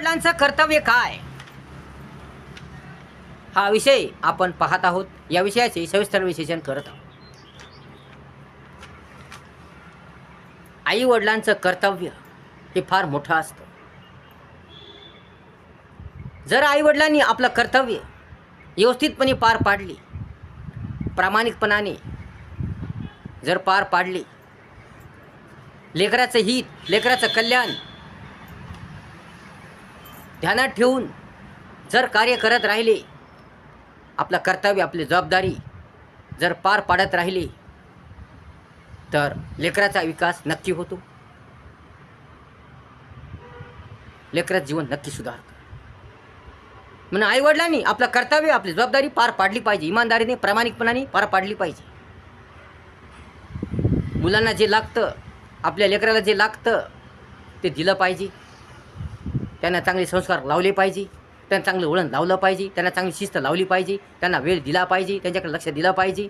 वडिलांचं कर्तव्य काय हा विषय आपण पाहत आहोत. या विषयाचे सविस्तर विश्लेषण करत आहोत. आई वडिलांचं कर्तव्य हे फार मोठं असतं. जर आई वडिलांनी आपलं कर्तव्य व्यवस्थितपणे पार पाडली, प्रामाणिकपणाने जर पार पाडली, लेकराचं हित, लेकराचं कल्याण ध्यानात ठेवून जर कार्य करत राहिले, आपलं कर्तव्य, आपली जबाबदारी जर पार पाडत राहिली, तर लेकराचा विकास नक्की होतो. लेकराचं जीवन नक्की सुधारतं. म्हणून आईवडिलांनी आपलं कर्तव्य, आपली जबाबदारी पार पाडली पाहिजे. इमानदारीने, प्रामाणिकपणाने पार पाडली पाहिजे. मुलांना जे लागतं, आपल्या लेकराला जे लागतं ते दिलं पाहिजे. त्यांना चांगले संस्कार लावले पाहिजे. त्यांना चांगलं वळण लावलं पाहिजे. त्यांना चांगली शिस्त लावली पाहिजे. त्यांना वेळ दिला पाहिजे. त्यांच्याकडे लक्ष दिलं पाहिजे.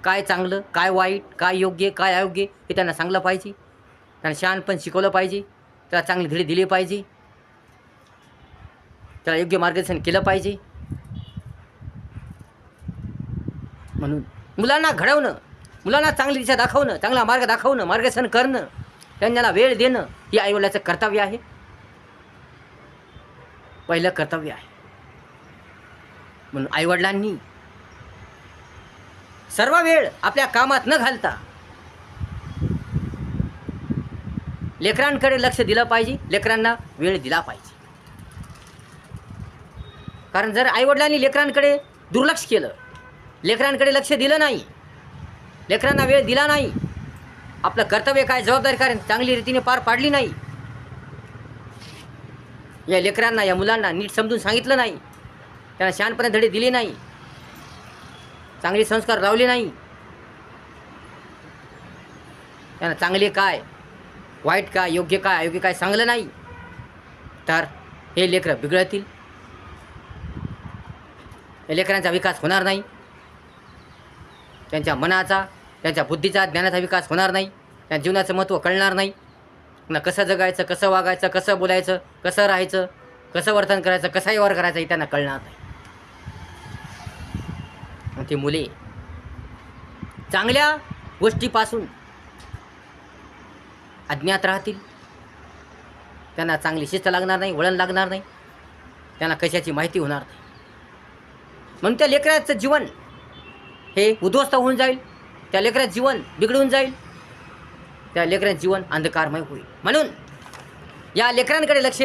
काय चांगलं, काय वाईट, काय योग्य, काय अयोग्य हे त्यांना सांगलं पाहिजे. त्यांना शहाणपण शिकवलं पाहिजे. त्याला चांगले धडे दिले पाहिजे. त्याला योग्य मार्गदर्शन केलं पाहिजे. म्हणून मुलांना घडवणं, मुलांना चांगली दिशा दाखवणं, चांगला मार्ग दाखवणं, मार्गदर्शन करणं, त्यांना वेळ देणं हे आईवडिलाचं कर्तव्य आहे. पहिलं कर्तव्य आहे. म्हणून आईवडिलांनी सर्व वेळ आपल्या कामात न घालता लेकरांकडे लक्ष दिलं पाहिजे. लेकरांना वेळ दिला पाहिजे. कारण जर आईवडिलांनी लेकरांकडे दुर्लक्ष केलं, लेकरांकडे लक्ष दिलं नाही, लेकरांना वेळ दिला नाही, आपलं कर्तव्य काय, जबाबदारी काय चांगली रीतीने पार पाडली नाही, या लेकरांना, या मुलांना नीट समजून सांगितलं नाही, त्यांना शहाणपणे धडे दिले नाही, चांगले संस्कार लावले नाही, त्यांना चांगले काय, वाईट काय, योग्य काय, अयोग्य काय सांगलं नाही, तर हे लेकरं बिघडतील. या लेकरांचा विकास होणार नाही. त्यांच्या मनाचा, त्यांच्या बुद्धीचा, ज्ञानाचा विकास होणार नाही. त्यांच्या जीवनाचं महत्त्व कळणार नाही. त्यांना कसं जगायचं, कसं वागायचं, कसं बोलायचं, कसं राहायचं, कसं वर्तन करायचं, कसा व्यवहार करायचा हे त्यांना कळणार नाही. आणि ती मुले चांगल्या गोष्टीपासून अज्ञात राहतील. त्यांना चांगली शिस्त लागणार नाही, वळण लागणार नाही, त्यांना कशाची माहिती होणार नाही. म्हणून त्या लेकराचं जीवन हे उद्ध्वस्त होऊन जाईल. त्या लेकराचं जीवन बिघडून जाईल. त्या लेकराचं जीवन अंधकारमय होईल. म्हणून या लेकरांकडे लक्ष